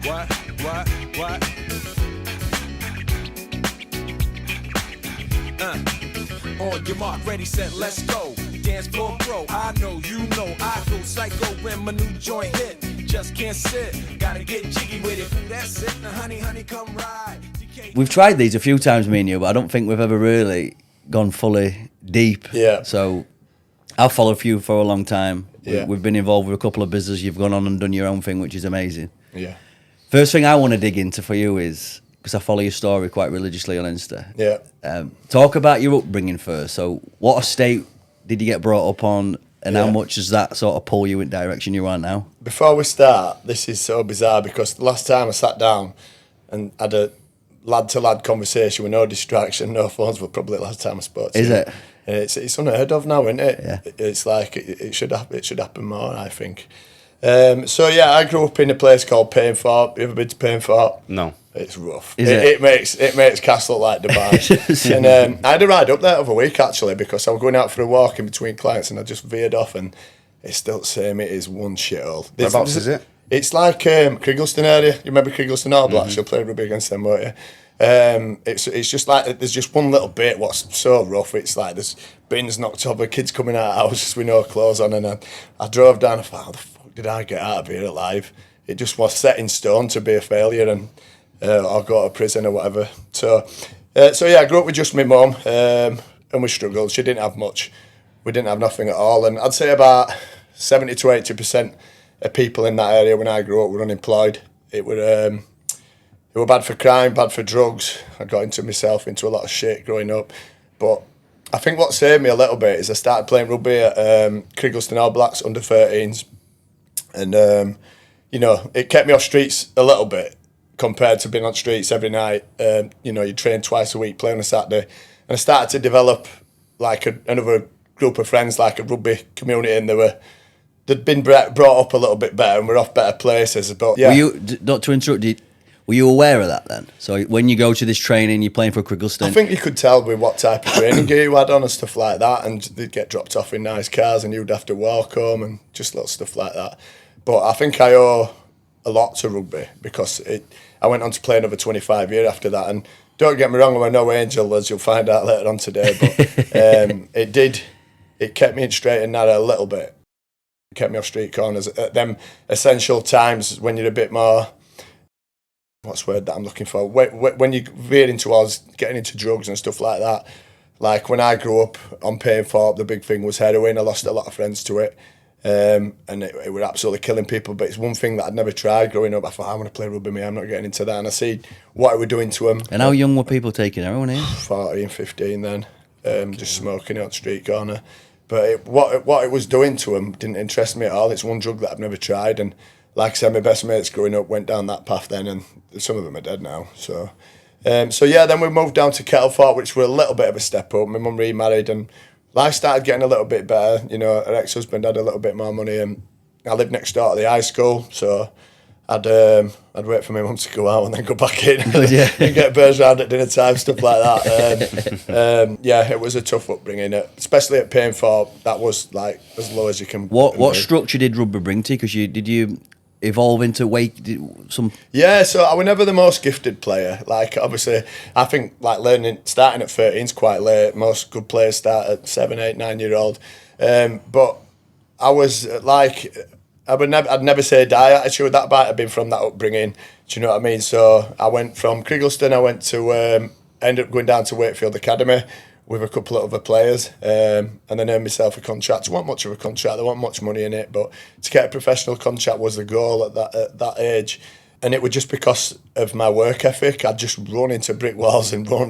What? On your mark, ready, set, let's go. Dance floor bro, I know, you know, I go psycho when my new joint hit. Just can't sit, gotta get jiggy with it. That's it, now honey, come ride. We've tried these a few times, me and you, but I don't think we've ever really gone fully deep. Yeah. So I've followed you for a long time. Yeah. We've been involved with a couple of businesses. You've gone on and done your own thing, which is amazing. Yeah. First thing I want to dig into for you is, because I follow your story quite religiously on Insta. Yeah. Talk about your upbringing first. So what estate did you get brought up on, and how much does that sort of pull you in the direction you are now? Before we start, this is so bizarre because the last time I sat down and had a lad-to-lad conversation with no distraction, no phones, was probably the last time I spoke to you. Is it? And it's unheard of now, isn't it? Yeah. It's like it should happen more, I think. So yeah, I grew up in a place called Painthorpe. You ever been to Painthorpe? No. It's rough. Is it makes Castle look like Dubai. And I had a ride up there over a week actually because I was going out for a walk in between clients and I just veered off and it's still the same. It is one shithole. Whereabouts is it? It's like Criggleston area. You remember Criggleston All Blacks? You'll play rugby against them, won't you? It's just like there's just one little bit what's so rough. It's like there's bins knocked over, kids coming out of houses with no clothes on, and I drove down. I thought, how the fuck did I get out of here alive? It just was set in stone to be a failure, and I'll go to prison or whatever. So yeah, I grew up with just my mum, and we struggled. She didn't have much. We didn't have nothing at all, and I'd say about 70 to 80% of people in that area when I grew up were unemployed. It were bad for crime, bad for drugs. I got into a lot of shit growing up. But I think what saved me a little bit is I started playing rugby at Criggleston All Blacks under 13s. And, it kept me off streets a little bit compared to being on streets every night. You train twice a week, play on a Saturday. And I started to develop like another group of friends, like a rugby community, and they'd been brought up a little bit better and were off better places. But yeah. Were you, not to interrupt, were you aware of that then? So when you go to this training, you're playing for Criggleston. I think you could tell with what type of training gear you had on and stuff like that, and they'd get dropped off in nice cars and you'd have to walk home and just little stuff like that. But I think I owe a lot to rugby because I went on to play another 25 years after that. And don't get me wrong, I'm no angel, as you'll find out later on today, but it kept me in straight and narrow a little bit. It kept me off street corners at them essential times when you're a bit more... What's the word that I'm looking for? When you're veering towards getting into drugs and stuff like that. Like when I grew up on Painthorpe, the big thing was heroin. I lost a lot of friends to it. And it was absolutely killing people. But it's one thing that I'd never tried growing up. I thought, I want to play rugby, I'm not getting into that. And I see what it was doing to them. And how young were people taking heroin in? 14, 15 then. Just smoking out the street corner. But what it was doing to them didn't interest me at all. It's one drug that I've never tried. And like I said, my best mates growing up went down that path then, and some of them are dead now. So yeah, then we moved down to Kettleford, which were a little bit of a step up. My mum remarried, and life started getting a little bit better. Her ex-husband had a little bit more money, and I lived next door to the high school, so I'd wait for my mum to go out and then go back in and get birds round at dinner time, stuff like that. Yeah, it was a tough upbringing, especially at Painthorpe. That was like as low as you can. What structure did rugby bring to you? Because did you evolve into some? Yeah, so I was never the most gifted player. Like obviously, I think like starting at 13 is quite late. Most good players start at 7, 8, 9-year-old. But I was like, I'd never say die attitude. That might have been from that upbringing. Do you know what I mean? So I went from Criggleston. I went to ended up going down to Wakefield Academy with a couple of other players, and then earned myself a contract. There wasn't much of a contract, there wasn't much money in it, but to get a professional contract was the goal at that age. And it was just because of my work ethic. I'd just run into brick walls and run,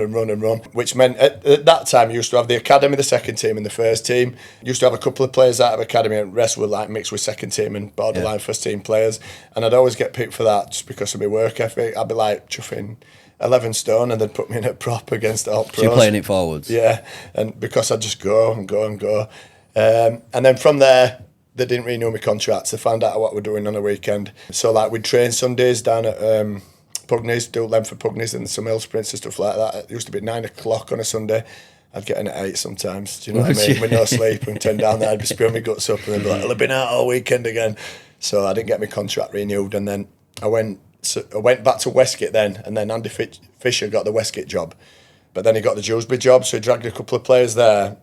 which meant at that time you used to have the academy, the second team and the first team. You used to have a couple of players out of academy and the rest were like mixed with second team and borderline first team players. And I'd always get picked for that just because of my work ethic. I'd be like chuffing 11 stone and they'd put me in a prop against all pros. So you're playing it forwards? Yeah, and because I'd just go and go and go. And then from there, they didn't renew my contracts. They found out what we're doing on a weekend. So like we'd train Sundays down at Pugneys, do Lemford Pugneys and some hill sprints and stuff like that. It used to be 9 o'clock on a Sunday. I'd get in at 8 sometimes, do you know what I mean? With no sleep and turn down there, I'd be spewing my guts up and then be like, I've been out all weekend again. So I didn't get my contract renewed, and then I went I went back to Westgate then, and then Andy Fisher got the Westgate job. But then he got the Dewsbury job, so he dragged a couple of players there.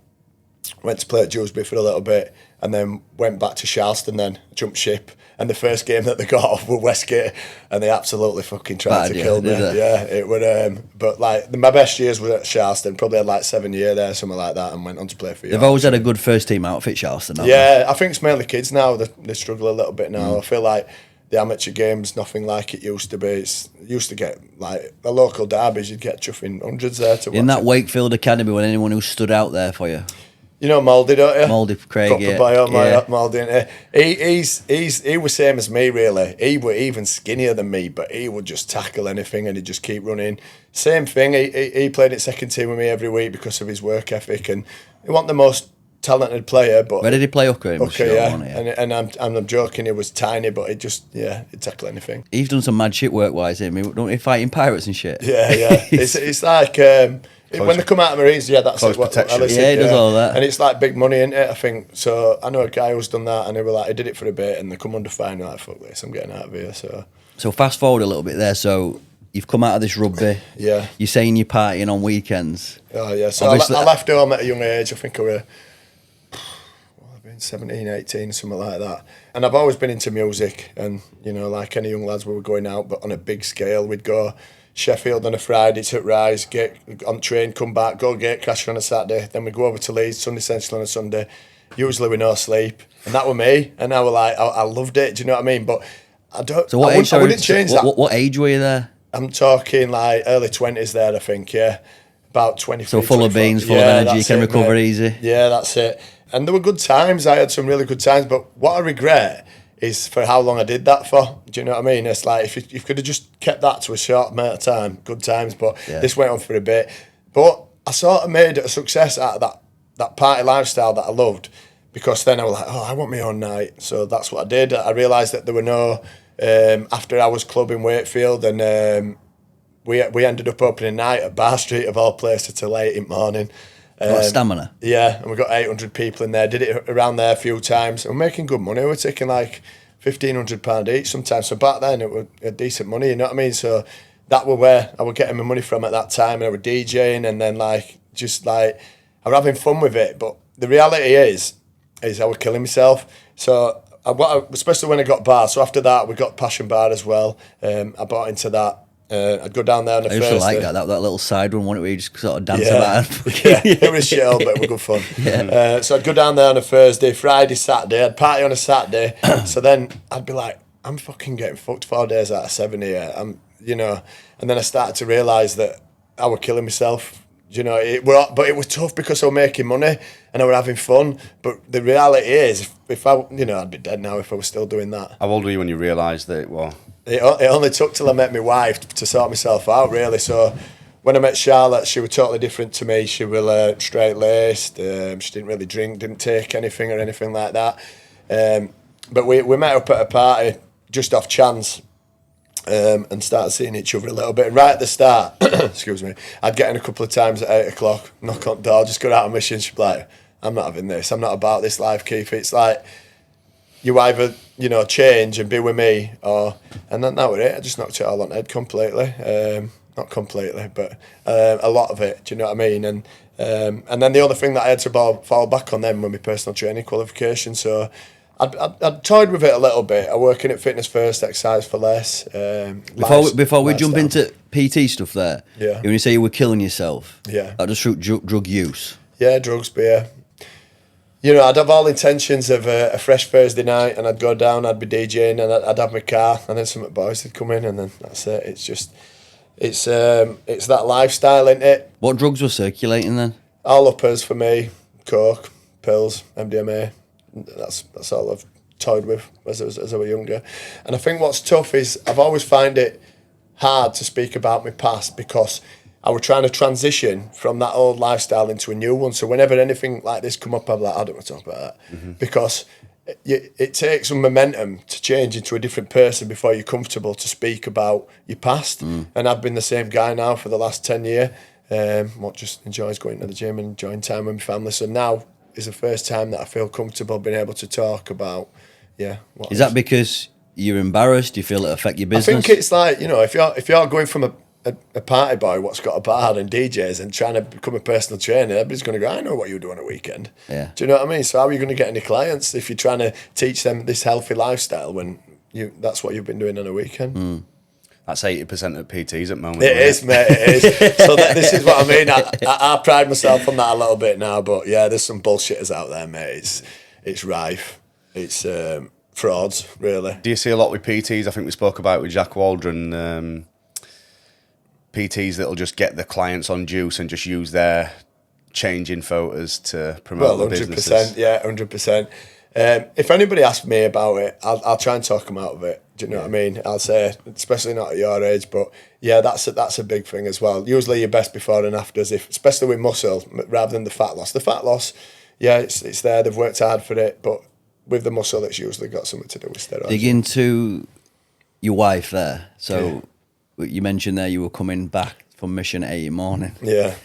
Went to play at Dewsbury for a little bit, and then went back to Charleston then, jumped ship. And the first game that they got off were Westgate, and they absolutely fucking tried to kill me. Yeah, it would. But like my best years were at Charleston. Probably had like 7 years there, something like that, and went on to play for you. They've always had a good first team outfit, Charleston. Yeah, I think it's mainly kids now. They struggle a little bit now. I feel like the amateur game's nothing like it used to be. It used to get like the local derbies, you'd get chuffing hundreds there to watch. In that Wakefield Academy, when anyone who stood out there for you? You know Mouldy, don't you? Mouldy Craig, Proper boy, Mouldy, isn't he? He was same as me, really. He was even skinnier than me, but he would just tackle anything and he'd just keep running. Same thing, he played at second team with me every week because of his work ethic, and he wasn't the most talented player, but where did he play hooker? Okay, yeah. And I'm joking, he was tiny, but he'd tackle anything. He's done some mad shit work-wise, don't he? Fighting pirates and shit. Yeah. it's like... when they come out of Marines, that's close it. Protection. He does all that. And it's like big money, isn't it, I think. So I know a guy who's done that, and he did it for a bit, and they come under fire, and they're like, fuck this, I'm getting out of here. So fast forward a little bit there. So you've come out of this rugby. Yeah. You're saying you're partying on weekends. Oh, yeah. So I left home at a young age. I think I was 17, 18, something like that. And I've always been into music, and, like any young lads, we were going out, but on a big scale. We'd go Sheffield on a Friday to Rise, get on train, come back, go Gatecrasher on a Saturday, then we go over to Leeds, Sunday Central on a Sunday, usually with no sleep. And that were me, and I was like, I loved it, do you know what I mean? But I wouldn't change that. What age were you there? I'm talking like early 20s there, I think, yeah. About 23, So full 24. of beans, full of energy, you can recover easy. Yeah, that's it. And there were good times, I had some really good times, but what I regret is for how long I did that for. Do you know what I mean? It's like if you could have just kept that to a short amount of time, good times, but this went on for a bit. But I sort of made a success out of that party lifestyle that I loved, because then I was like, I want my own night. So that's what I did. I realised that there were no after hours club in Wakefield, and we ended up opening a night at Bar Street, of all places, till 8 in the morning. Stamina. Yeah, and we got 800 people in there. Did it around there a few times. And we're making good money. We're taking like £1,500 each sometimes. So back then it was decent money, you know what I mean? So that were where I was getting my money from at that time. And I was DJing, and then I was having fun with it. But the reality is I was killing myself. So especially when I got bar. So after that we got Passion Bar as well. I bought into that. I'd go down there on a Thursday. I used to like that little side one, where you just sort of dance about. It was shit, but it was good fun. So I'd go down there on a Thursday, Friday, Saturday. I'd party on a Saturday. So then I'd be like, I'm fucking getting fucked 4 days out of 7 here. And then I started to realise that I was killing myself. But it was tough because I was making money and I was having fun. But the reality is, if I, I'd be dead now if I was still doing that. How old were you when you realised that? It only took till I met my wife to sort myself out, really. So when I met Charlotte, she was totally different to me. She was straight-laced. She didn't really drink, didn't take anything or anything like that. But we met up at a party just off chance, and started seeing each other a little bit. And right at the start, excuse me, I'd get in a couple of times at 8 o'clock, knock on the door, just go out on mission. She'd be like, I'm not having this. I'm not about this life, Keith. It's like, you either, change and be with me, and then that was it. I just knocked it all on the head completely. Not completely, but a lot of it. Do you know what I mean? And then the other thing that I had to fall back on then were my personal training qualification. So I'd toyed with it a little bit. I'm working at Fitness First, Exercise for Less. Before we jump into PT stuff there, when you say you were killing yourself, that just through drug use. Yeah, drugs, beer. I'd have all intentions of a fresh Thursday night, and I'd go down, I'd be DJing, and I'd have my car, and then some boys would come in, and then that's it. It's just, it's that lifestyle, isn't it? What drugs were circulating then? All uppers for me, coke, pills, MDMA. That's all I've toyed with as I was younger. And I think what's tough is I've always find it hard to speak about my past, because I was trying to transition from that old lifestyle into a new one. So whenever anything like this come up, I'm like, I don't want to talk about that. Because it takes some momentum to change into a different person before you're comfortable to speak about your past. And I've been the same guy now for the last 10 years. What just enjoys going to the gym and enjoying time with my family. So now is the first time that I feel comfortable being able to talk about, Is that because you're embarrassed? Do you feel it affect your I business? think it's like, you know, if you're going from a party boy what's got a bar and DJs and trying to become a personal trainer, everybody's going to go, I know what you do on a weekend. Yeah. Do you know what I mean? So how are you going to get any clients if you're trying to teach them this healthy lifestyle when that's what you've been doing on a weekend? That's 80% of PTs at the moment. It is, mate. It is. So this is what I mean. I pride myself on that a little bit now, but yeah, there's some bullshitters out there, mate. It's rife. It's frauds, really. Do you see a lot with PTs? I think we spoke about it with Jack Waldron. PTs that'll just get the clients on juice and just use their changing photos to promote the 100%, businesses. yeah, 100%. If anybody asks me about it, I'll try and talk them out of it. Do you know what I mean? I'll say, especially not at your age, but yeah, that's a big thing as well. Usually your best before and afters, especially with muscle, rather than the fat loss. The fat loss, yeah, it's there. They've worked hard for it, but with the muscle, it's usually got something to do with steroids. Dig into your wife there. So you mentioned there you were coming back from mission at 8 in the morning. Yeah.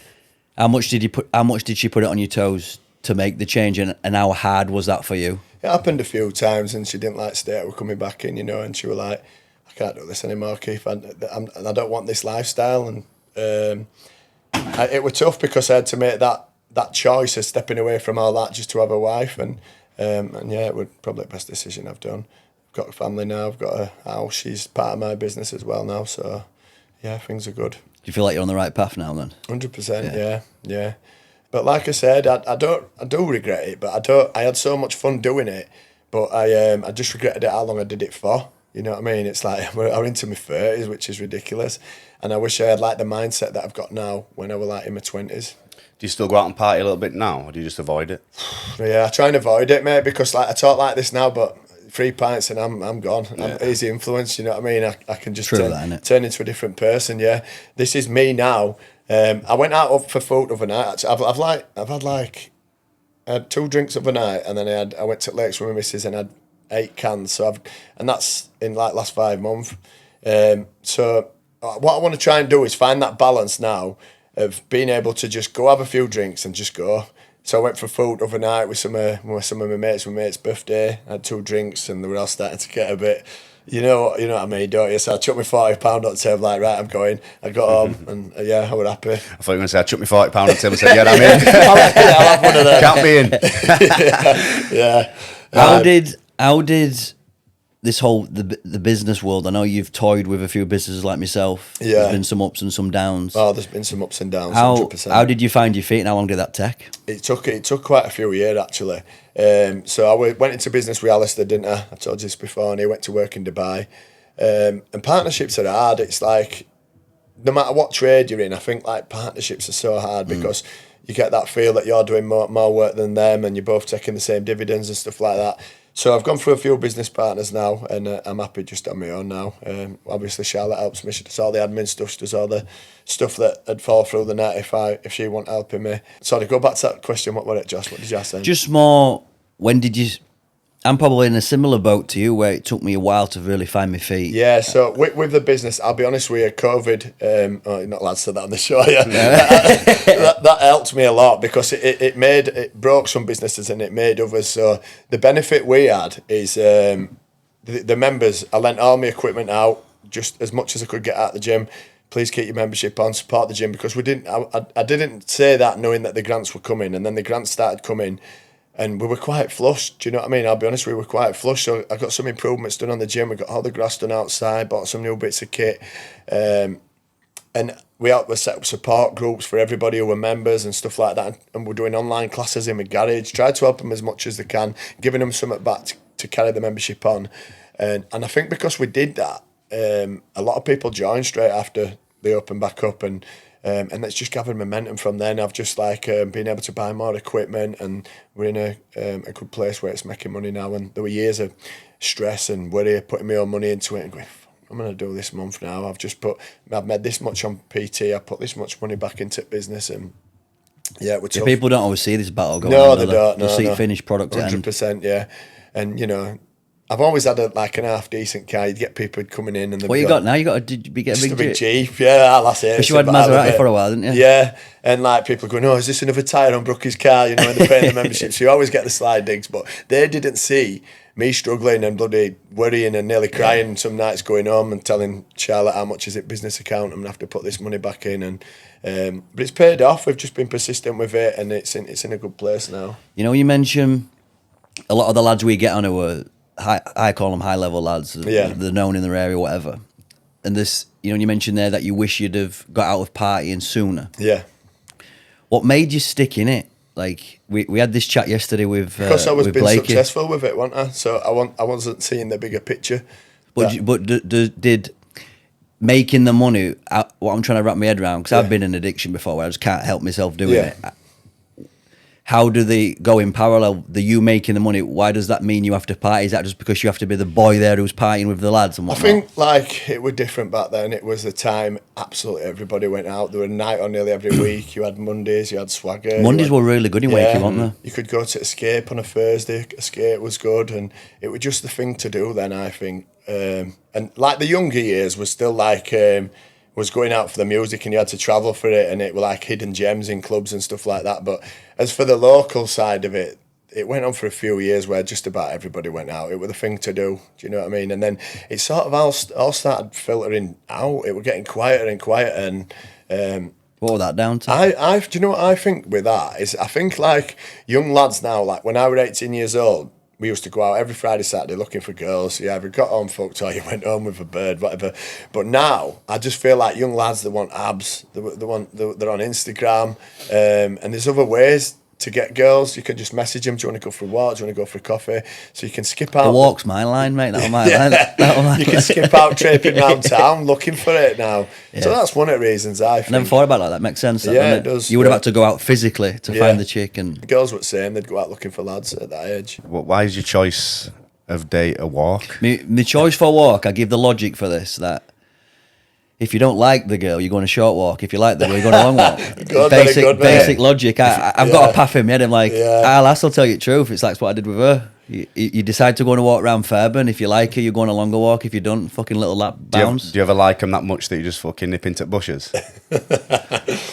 How much did she put it on your toes to make the change, and how hard was that for you? It happened a few times, and she didn't like stay. We're coming back in, you know, and she was like, "I can't do this anymore, Keith. I don't want this lifestyle." And it was tough because I had to make that choice of stepping away from all that just to have a wife, and yeah, it was probably the best decision I've done. I've got a family now. I've got a house. She's part of my business as well now, so yeah, things are good. Do you feel like you're on the right path now then? 100%, yeah. But like I said, I do regret it, but I had so much fun doing it, but I just regretted it how long I did it for. You know what I mean? It's like I'm into my 30s, which is ridiculous, and I wish I had like the mindset that I've got now when I was like in my 20s. Do you still go out and party a little bit now, or do you just avoid it? Yeah, I try and avoid it, mate, because like I talk like this now, but 3 pints and I'm gone. I'm easy influence, you know what I mean? I can just turn into a different person. Yeah, this is me now. I went out for food overnight. I've had 2 drinks overnight, and then I went to Lakes with my missus and had 8 cans. So and that's in like last 5 months. So what I want to try and do is find that balance now of being able to just go have a few drinks and just go. So I went for food overnight with some of my mates. My mate's birthday, I had 2 drinks, and they were all starting to get a bit. You know what I mean, don't you? So I chucked my £40 on the table, like, right, I'm going. I got home, and yeah, I was happy. I thought you were going to say, I chucked my £40 on the table and said, yeah, I'm in. I'll have one of them. Can't be in. Yeah. How did this whole the business world? I know you've toyed with a few businesses like myself. Yeah. There's been some ups and some downs. Oh, there's been some ups and downs. How 100%. how did you find your feet, and how long did that take? It took quite a few years actually. So I went into business with Alistair, didn't I? I told you this before, and he went to work in Dubai. And partnerships are hard. It's like no matter what trade you're in, I think like partnerships are so hard because you get that feel that you're doing more work than them, and you're both taking the same dividends and stuff like that. So I've gone through a few business partners now, and I'm happy just on my own now. Obviously, Charlotte helps me. She does all the admin stuff. She does all the stuff that would fall through the net if she wasn't helping me. Sorry, go back to that question. What was it, Josh? What did you ask then? Just more, when did you... I'm probably in a similar boat to you, where it took me a while to really find my feet. Yeah, so with the business, I'll be honest with you, COVID, you're not allowed to say that on the show, yeah. that helped me a lot because it broke some businesses and it made others. So the benefit we had is the members, I lent all my equipment out, just as much as I could get out of the gym. Please keep your membership on, support the gym, because I didn't say that knowing that the grants were coming, and then the grants started coming. And we were quite flush, do you know what I mean? I'll be honest, we were quite flush. So I got some improvements done on the gym. We got all the grass done outside, bought some new bits of kit. And we set up support groups for everybody who were members and stuff like that. And we're doing online classes in my garage. Tried to help them as much as they can, giving them something back to carry the membership on. And I think because we did that, a lot of people joined straight after they opened back up, and it's just gathered momentum from then. I've just been able to buy more equipment, and we're in a good place where it's making money now. And there were years of stress and worry, putting my own money into it and going, I'm going to do this month now. I've made this much on PT. I put this much money back into business, and yeah, it was tough. People don't always see this battle going No, on. they don't. They'll see no. finished product at end. 100%, yeah. And you know, I've always had an half decent car. You'd get people coming in, and What you got now? You got a big just a big Jeep. Jeep, yeah, that's it. Because you had Maserati for a while, didn't you? Yeah, and like people going, oh, is this another tyre on Brookie's car? You know, and they're paying the membership. So you always get the slide digs, but they didn't see me struggling and bloody worrying and nearly crying some nights going home and telling Charlotte how much is it business account, I'm gonna have to put this money back in, and but it's paid off. We've just been persistent with it, and it's in a good place now. You know, you mentioned a lot of the lads we get on who are I call them high level lads. Yeah. They're known in their area, whatever. And this, you know, you mentioned there that you wish you'd have got out of partying sooner. Yeah. What made you stick in it? Like we had this chat yesterday with Because I was with being Blakey. successful with it, wasn't I? So I wasn't seeing the bigger picture. But did making the money, what I'm trying to wrap my head around, because I've been in addiction before where I just can't help myself doing it. How do they go in parallel? The you making the money, why does that mean you have to party? Is that just because you have to be the boy there who's partying with the lads and I whatnot? think like it was different back then. It was the time absolutely everybody went out. There were a night on nearly every week. You had Mondays, you had Swagger. Mondays were really good in Wakey, weren't they? You could go to Escape on a Thursday. Escape was good, and it was just the thing to do then, I think. And like the younger years was still like was going out for the music, and you had to travel for it, and it were like hidden gems in clubs and stuff like that. But as for the local side of it, it went on for a few years where just about everybody went out. It was the thing to do. Do you know what I mean? And then it sort of all started filtering out. It was getting quieter and quieter, and What was that down to? I do you know what I think with that is I think like young lads now, like when I was 18 years old, we used to go out every Friday, Saturday looking for girls. You either got home fucked or you went home with a bird, whatever. But now I just feel like young lads, they want abs, they're on Instagram, and there's other ways to get girls. You can just message them, do you want to go for a walk, do you want to go for a coffee? So you can skip out. The walk's my line, mate. That was my line. That was my You can line. skip out traipsing around town looking for it now. So that's one of the reasons I think. I never thought about that. That makes sense. That, Yeah, doesn't it does, You would have yeah. had to go out physically to Yeah. find the chick, and Girls were saying they'd go out looking for lads at that age. Why is your choice of date a walk? my choice for walk. I give the logic for this that if you don't like the girl, you go on a short walk. If you like the girl, you go on a long walk. Good, very good, mate. Basic logic. I've got a path in my head. I'm like, Yeah. I'll tell you the truth. It's like what I did with her. You decide to go on a walk around Fairburn. If you like her, you go on a longer walk. If you don't, fucking little lap bounce. Do you ever like them that much that you just fucking nip into bushes?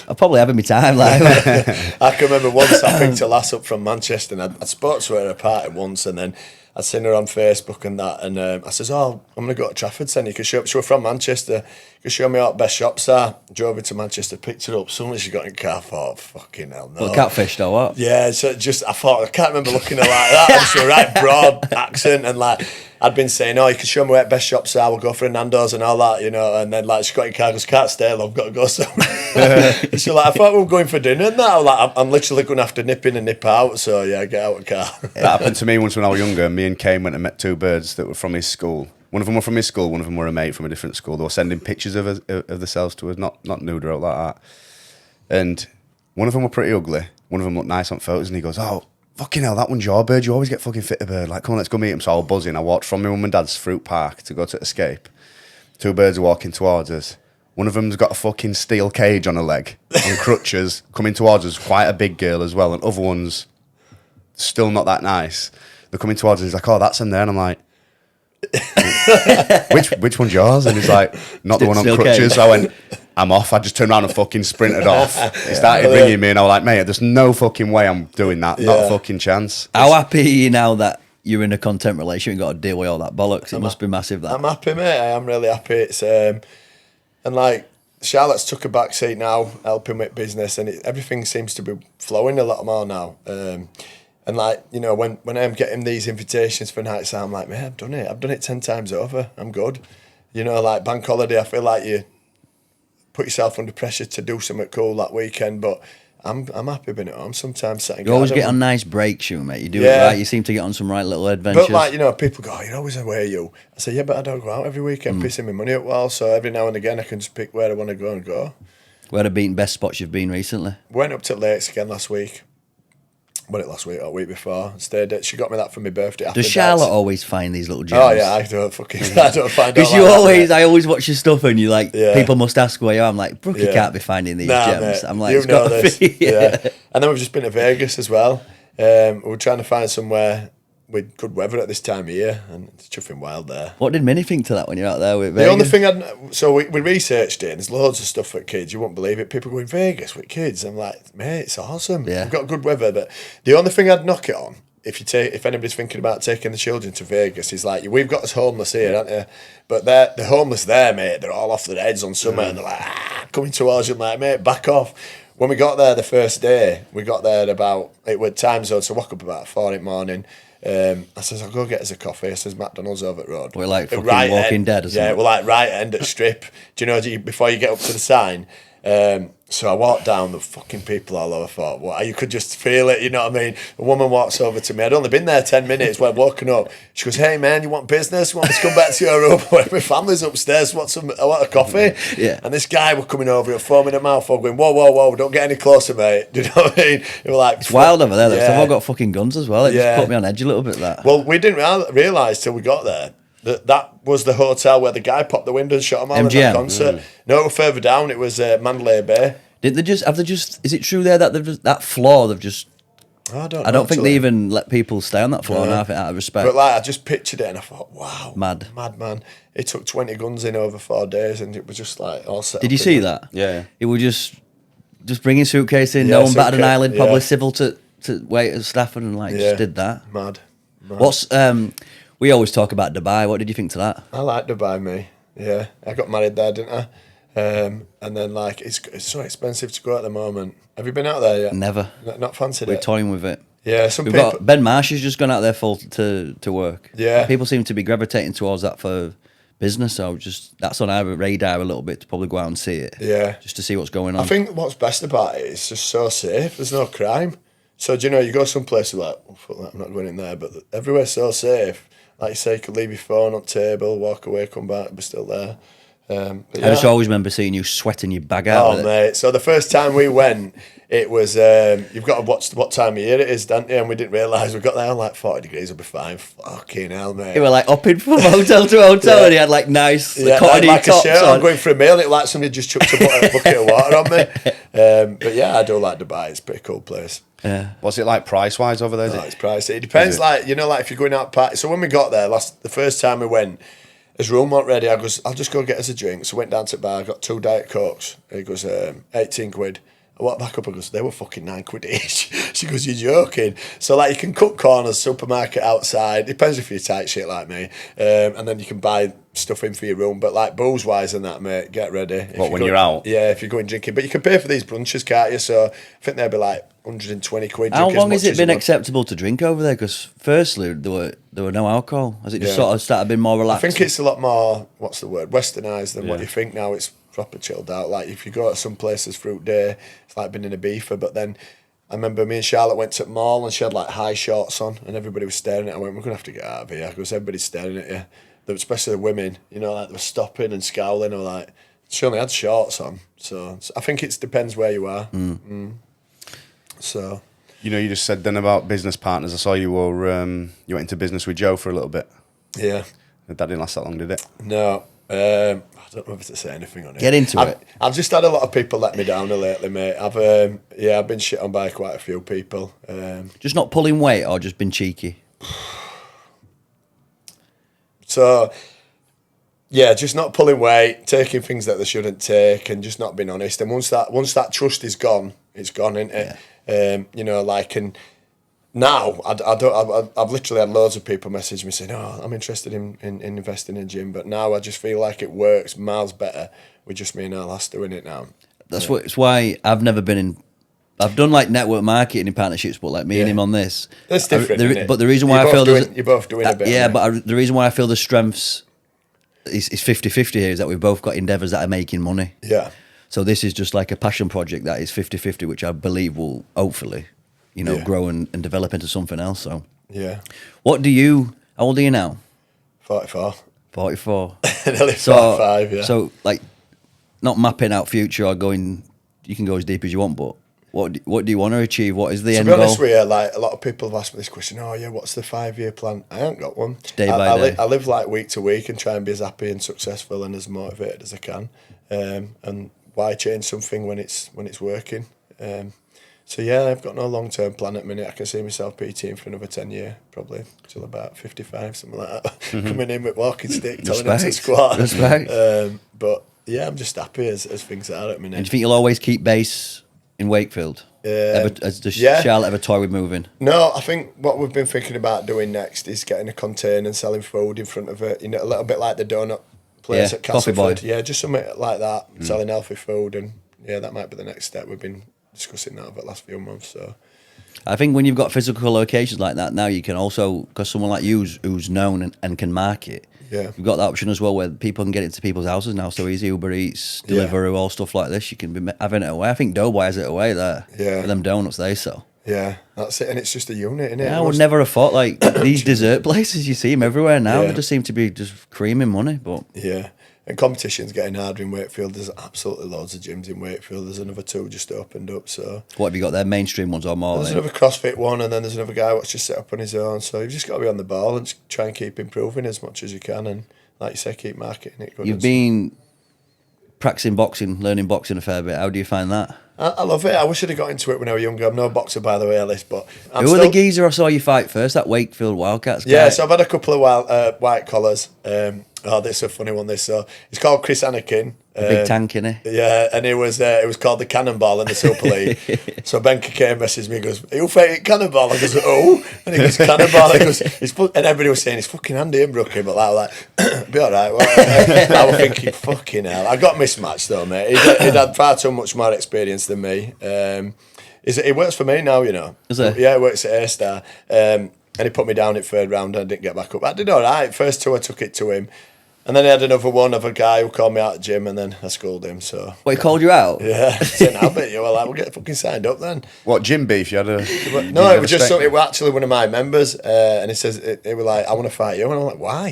I'll probably have in my time. Like, I can remember once I picked a lass up from Manchester, and I'd spoke to her at a party once, and then I'd seen her on Facebook and that, and I says, "Oh, I'm going to go to Trafford, then you can show." She was from Manchester. You can show me what best shops are. Drove her to Manchester, picked her up. Soon as she got in the car, I thought, "Fucking hell, no." well, catfish though, what? Yeah, so I thought, I can't remember looking at her like that. And she was right broad accent, and like I'd been saying, "Oh, you can show me where the best shops are. We'll go for a Nando's and all that, you know." And then like she got in the car, goes, "Can't stay, love. Got to go somewhere." So like I thought we were going for dinner, and that like I'm literally going to have to nip in and nip out. So yeah, get out of the car. That happened to me once when I was younger. Me and Kane went and met two birds that were from his school. One of them were from his school, one of them were a mate from a different school. They were sending pictures of themselves to us, not nude or like that. And one of them were pretty ugly. One of them looked nice on photos, and he goes, "Oh, fucking hell, that one's your bird. You always get fucking fit a bird. Like, come on, let's go meet him." So I was buzzing. I walked from my mum and dad's fruit park to go to Escape. Two birds are walking towards us. One of them's got a fucking steel cage on her leg, on crutches, coming towards us. Quite a big girl as well. And other one's still not that nice. They're coming towards us. He's like, "Oh, that's in there." And I'm like, which one's yours? And he's like, "Not the one on Still crutches." cage. So I went, "I'm off." I just turned around and fucking sprinted off. He started ringing me, and I was like, "Mate, there's no fucking way I'm doing that. Not a Yeah. fucking chance." How happy are you now that you're in a content relationship and got to deal with all that bollocks? It must be massive. That I'm happy, mate. I am really happy. It's and like Charlotte's took a back seat now, helping with business, and everything seems to be flowing a lot more now. And like, you know, when I'm getting these invitations for nights out, I'm like, man, I've done it 10 times over. I'm good. You know, like bank holiday, I feel like you put yourself under pressure to do something cool that weekend, but I'm happy being at home sometimes. Sitting you always garden. get on nice breaks, you mate. You do Yeah. it right. You seem to get on some right little adventures. But like, you know, people go, "Oh, you're always away, you." I say, "Yeah, but I don't go out every weekend, pissing my money at wall. So every now and again, I can just pick where I want to go and go." Where have been best spots you've been recently? Went up to Lakes again last week. Went it last week or week before. Stayed at. She got me that for my birthday. After Does Charlotte that. always find these little gems? Oh yeah, I don't fucking. I don't find out. Because like that, I always watch your stuff and you like, Yeah. people must ask where you are. I'm like, Brookie Yeah. can't be finding these Nah, gems. mate, I'm like, you it's know got to this. be. Yeah. And then we've just been to Vegas as well. We're trying to find somewhere with good weather at this time of year, and it's chuffing wild there. What did Minnie think to that when you're out there with The Vegas? only thing so we researched it, and there's loads of stuff for kids. You won't believe it. People go in Vegas with kids. I'm like, mate, it's awesome. Yeah. We've got good weather. But the only thing I'd knock it on if anybody's thinking about taking the children to Vegas, he's like, we've got us homeless here, haven't you? But the homeless there, mate, they're all off their heads on summer, and they're like, coming towards you, I'm like, mate, back off. When we got there the first day, we got there it was time zone, so I woke up about 4 in the morning. I says, I'll go get us a coffee. I says, McDonald's over at road. We're like fucking Walking Dead or something. Yeah, we're like right end at Strip. Do you know, before you get up to the sign? So I walked down, the fucking people all over. I thought, well, you could just feel it, you know what I mean? A woman walks over to me. I'd only been there 10 minutes when walking up. She goes, hey man, you want business? You want me to come back to your room? My family's upstairs. I want a coffee. Yeah. And this guy was coming over, foaming at mouth, going, whoa, don't get any closer, mate. Do you know what I mean? They were like, It's wild over there. Yeah. They've all got fucking guns as well. It Yeah. just put me on edge a little bit, that. Well, we didn't realise till we got there that was the hotel where the guy popped the window and shot him all in MGM? that concert. No, further down, it was Mandalay Bay. Have they just? Is it true there that that floor they've just? I don't think actually. they even let people stay on that floor now, I think, out of respect. But like, I just pictured it and I thought, wow, Mad. man. He took 20 guns in over 4 days, and it was just like all set. Did up you in see the- that? Yeah. It was just bringing suitcase in. Yeah, No one batted an suitcase, eyelid. Probably yeah. civil to waiters, staff, and like Yeah. just did that. Mad. What's we always talk about Dubai. What did you think to that? I like Dubai, me. Yeah, I got married there, didn't I? And then like it's so expensive to go at the moment. Have you been out there yet? Never. Not fancied We're it. toying with it. Yeah, some We've people. got Ben Marsh has just gone out there full to work. Yeah. People seem to be gravitating towards that for business. So that's on our radar a little bit to probably go out and see it. Yeah. Just to see what's going on. I think what's best about it is just so safe. There's no crime. So do you know, you go someplace like, oh, fuck that, I'm not going in there, but everywhere's so safe. Like you say, you could leave your phone on the table, walk away, come back, be still there. But I just always remember seeing you sweating your bag out. Oh with it. mate! So the first time we went, it was you've got to watch what time of year it is, don't you? And we didn't realise we got there like 40 degrees. Will be fine. Fucking hell, mate! You were like hopping from hotel to hotel, and he had like nice Yeah, cotton like a tops shirt. on. I'm going for a meal. It like somebody just chucked a bucket of water on me. But yeah, I do like Dubai. It's a pretty cool place. Yeah. What's it like price wise over there? Oh, it's pricey. It depends, Is it? like, you know, like if you're going out party. So when we got there, the first time we went, his room wasn't ready. I goes, I'll just go get us a drink. So I went down to the bar, got 2 Diet Cokes. He goes, 18 quid. I walked back up and goes, they were fucking 9 quid each. She goes, you're joking. So like you can cut corners, supermarket outside. Depends if you're tight shit like me. And then you can buy stuff in for your room. But like booze wise and that, mate, get ready. What, when you're out? Yeah, if you're going drinking. But you can pay for these brunches, can't you? So I think they'd be like 120 quid. How drink as long much has it as you been want. acceptable to drink over there? Because firstly, there were no alcohol. Has it just Yeah. sort of started being more I relaxed? think it's a lot more, what's the word, westernised than what Yeah. you think now. It's proper chilled out. Like if you go to some places Fruit Day, it's like being in a beefer. But then I remember me and Charlotte went to the mall and she had like high shorts on and everybody was staring at her. I went, we're going to have to get out of here because everybody's staring at you. Especially the women, you know, like they were stopping and scowling or like, she only had shorts on. So I think it depends where you are. So... You know, you just said then about business partners. I saw you went into business with Joe for a little bit. Yeah. That didn't last that long, did it? No, I don't know if to say anything on it. Get into it. I've just had a lot of people let me down lately, mate. I've been shit on by quite a few people. Just not pulling weight or just been cheeky? So yeah, just not pulling weight, taking things that they shouldn't take, and just not being honest. And once that trust is gone, it's gone, isn't it? You know, like, and now I've literally had loads of people message me saying, "Oh, I'm interested in investing in gym," but now I just feel like it works miles better with just me and our lass doing it now. It's why I've never been in. I've done like network marketing in partnerships, but like me and Yeah. him on this. That's different, isn't it? But the reason why You're I feel both there's you're both doing a bit. yeah, on it. but the reason why I feel the strengths is 50-50 here is that we've both got endeavours that are making money. yeah. So this is just like a passion project that is 50-50, which I believe will hopefully, Yeah. grow and develop into something else. So Yeah. how old are you now? 44. 44. Nearly So 45, yeah. So like not mapping out future or going, you can go as deep as you want, but what do you want to achieve? What is the to end be goal? honest with you, like a lot of people have asked me this question. Oh yeah, what's the 5-year plan? I ain't got one. day by day. I live like week to week and try and be as happy and successful and as motivated as I can. And why change something when it's working? So yeah, I've got no long term plan at the minute. I can see myself PTing for another 10 years, probably till about 55, something like that. Coming in with walking stick, telling them to Respect. squat. Respect. But yeah, I'm just happy as things are at the minute. And do you think you'll always keep base in Wakefield? Does yeah. Charlotte ever toy with moving? No, I think what we've been thinking about doing next is getting a container and selling food in front of it. You know, a little bit like the donut place Yeah, at Coffee Boy. Castleford. Yeah, just something like that, selling healthy food, and yeah, that might be the next step. We've been discussing that over the last few months. So I think when you've got physical locations like that now, you can also, because someone like you who's known and can market, Yeah. you've got that option as well where people can get into people's houses now so easy. Uber Eats, Deliveroo, all stuff like this. You can be having it away. I think Doughboy has it away there. Yeah. For them donuts they sell. yeah, that's it, and it's just a unit, isn't it? Yeah, I would never have thought like these dessert places. You see them everywhere now. Yeah. They just seem to be just creaming money. But Yeah, and competition's getting harder in Wakefield. There's absolutely loads of gyms in Wakefield. There's another 2 just opened up. So what have you got there? Mainstream ones or more? there's Like? another CrossFit one, and then there's another guy what's just set up on his own. So you've just got to be on the ball and just try and keep improving as much as you can, and like you say, keep marketing it. Good You've and been practicing boxing, learning boxing a fair bit. How do you find that? I love it. I wish I'd have got into it when I was younger. I'm no boxer, by the way, Ellis, but I'm Who still... were the geezer I saw you fight first? That Wakefield Wildcats guy? Yeah, so I've had a couple of white collars. This is a funny one. So he's called Chris Anakin. Big tank, innit? Yeah, and it was called the Cannonball in the Super League. So Ben Kay messages me and goes, "Are you fighting Cannonball?" I goes, "Oh," and he goes, "Cannonball." He goes, and everybody was saying, "It's fucking handy in Brooklyn," but I was like, "Be all right." Well, I was thinking, "Fucking hell." I got mismatched though, mate. He'd had far too much more experience than me. It works for me now, you know. Is it? Yeah, it works at A-Star. And he put me down in 3rd round and I didn't get back up. I did all right. First 2 I took it to him. And then I had another one of a guy who called me out at the gym, and then I schooled him. So What, he called you out? yeah, saying, "I'll bet you." Well, we'll get fucking signed up then. What, gym beef? You had a... No, it was just something. It was actually one of my members, and he says it was like, "I want to fight you," and I'm like, "Why?"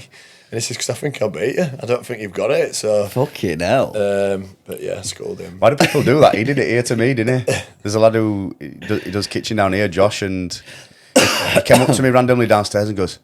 And he says, "Because I think I'll beat you. I don't think you've got it." So, Fucking hell. but yeah, I schooled him. Why do people do that? He did it here to me, didn't he? There's a lad who he does kitchen down here, Josh, and he came up to me randomly downstairs and goes,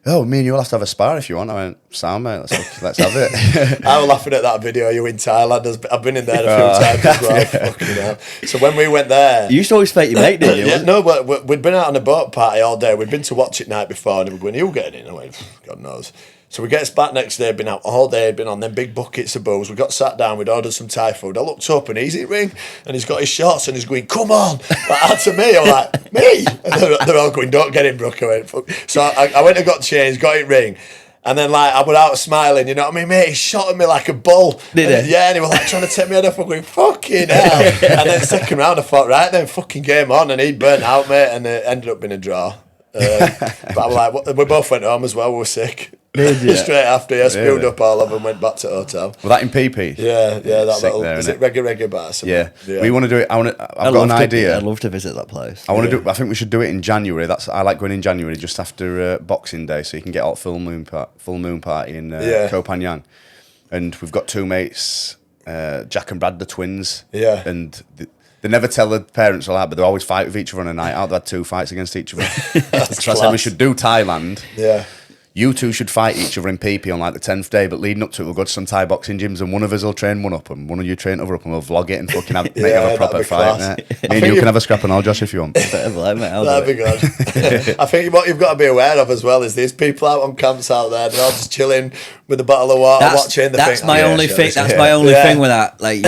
"Oh, me and you will have to have a spar if you want." I went, "Sound, mate, let's have it." I was laughing at that video you in Thailand. I've been in there a few times as well. Fucking hell. So when we went there, You used to always fake your mate, didn't you? yeah, no, but we'd been out on a boat party all day. We'd been to watch it night before, and we were going, "You getting in?" I went, "God knows." So we get us back next day, been out all day, been on them big buckets of booze. We got sat down, we'd ordered some Thai food. I looked up and he's at ring, and he's got his shorts and he's going, "Come on." Like that to me, I'm like, "Me?" And they're all going, "Don't get him, Brooke." I went, "Fuck." So I went and got changed, got it ring. And then, like, I was out smiling, you know what I mean, mate? He shot at me like a bull. Did he? Yeah, and he was like trying to take me head off. I'm going, "Fucking hell." And then 2nd round, I thought, right then, fucking game on. And he burnt out, mate, and it ended up being a draw. But I was like, we both went home as well, we were sick. Did you? Straight after, yeah, spewed Really? up all of them, went back to the hotel. Was that in PP? Yeah, that Sick little, there, is innit? it Reggae Bar? Yeah. We want to do it. I've got an idea. I'd love to visit that place. I want to do. I think we should do it in January. I like going in January just after Boxing Day, so you can get out full moon party in Koh Phangan. And we've got 2 mates, Jack and Brad, the twins. Yeah. And they never tell the parents all that, but they always fight with each other on a night out. They had 2 fights against each other. So I said we class. should do Thailand. Yeah. You 2 should fight each other in PP on like the 10th day, but leading up to it, we'll go to some Thai boxing gyms, and one of us will train one up, and one of you train other up, and we'll vlog it and fucking have a proper that'd be fight. class. Mate. Me and you can have a scrap and all, Josh, if you want. That'd be good. I think what you've got to be aware of as well is there's people out on camps out there, they're all just chilling with a bottle of water, watching the That's thing. my Oh, yeah, only sure, thing. sure. That's my only Yeah. thing with that. Like,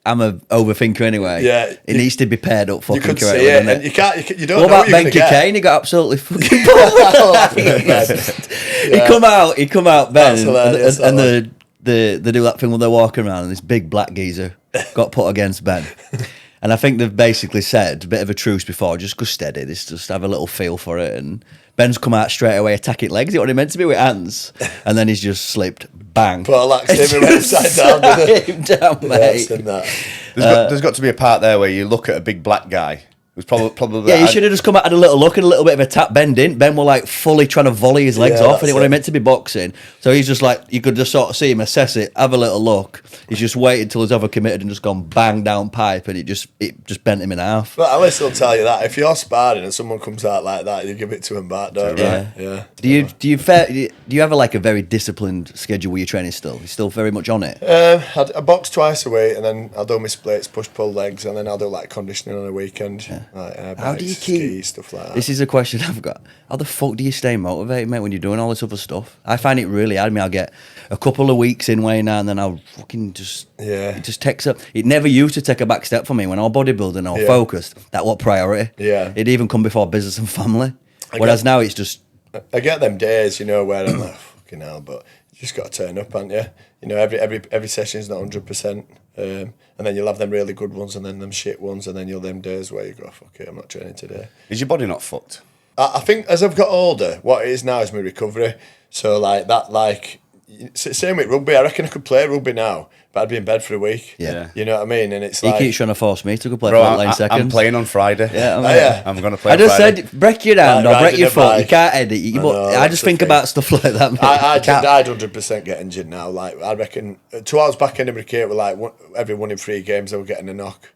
I'm a overthinker anyway. Yeah, it needs to be paired up You fucking could correctly. see it, doesn't and you don't What know about what you're Ben going to get. Kane? He got absolutely fucking. He Yeah. come out, Ben, That's hilarious, and that they do that thing where they're walking around, and this big black geezer got put against Ben. And I think they've basically said a bit of a truce before, just go steady, just have a little feel for it. And Ben's come out straight away attacking legs. He what he meant to be with hands, and then he's just slipped, bang. Relaxed him and went upside down, didn't Sat him down, Yeah, mate. I've seen that. There's got to be a part there where you look at a big black guy who's probably Yeah, he should have just come out and a little look and a little bit of a tap. Ben didn't. Ben were like fully trying to volley his legs Yeah, off, and that's it would it. have meant to be boxing. So he's just like, you could just sort of see him assess it, have a little look. He's just waited till he's overcommitted and just gone bang down pipe, and it just bent him in half. But Alice will tell you that if you're sparring and someone comes out like that, you give it to him back, don't you? Yeah. Yeah. Do you have like a very disciplined schedule with your training still? You're still very much on it. I box twice a week, and then I'll do my splits, push pull legs, and then I'll do like conditioning on a weekend. like How do you bikes, keep skis, stuff like that. This is a question I've got. How the fuck do you stay motivated, mate, when you're doing all this other stuff? I find it really hard. I mean, I'll get a couple of weeks in way now, and then I'll fucking just it just takes up. It never used to take a back step for me when I was bodybuilding or focused. That was priority. Yeah. It'd even come before business and family. Whereas now it's just I get them days, you know, where I'm like, fucking hell, but you just got to turn up, haven't you? You know, every session's not 100%, and then you'll have them really good ones, and then them shit ones, and then you'll them days where you go, fuck it, I'm not training today. Is your body not fucked? I think as I've got older, what it is now is my recovery. So like that, like same with rugby. I reckon I could play rugby now, but I'd be in bed for a week. Yeah. You know what I mean? And it's he like keeps trying to force me to go play Bro, for like seconds. I'm playing on Friday. Yeah, yeah. I'm going to play I on just Friday. said break your hand or break riding your a foot. You bike. can't edit. You, I but know, I that's just the think thing. about stuff like that. Mate. I'd Can't- 100% get injured now. Like I reckon 2 hours back in the cricket, were like every 1 in 3 games, they were getting a knock.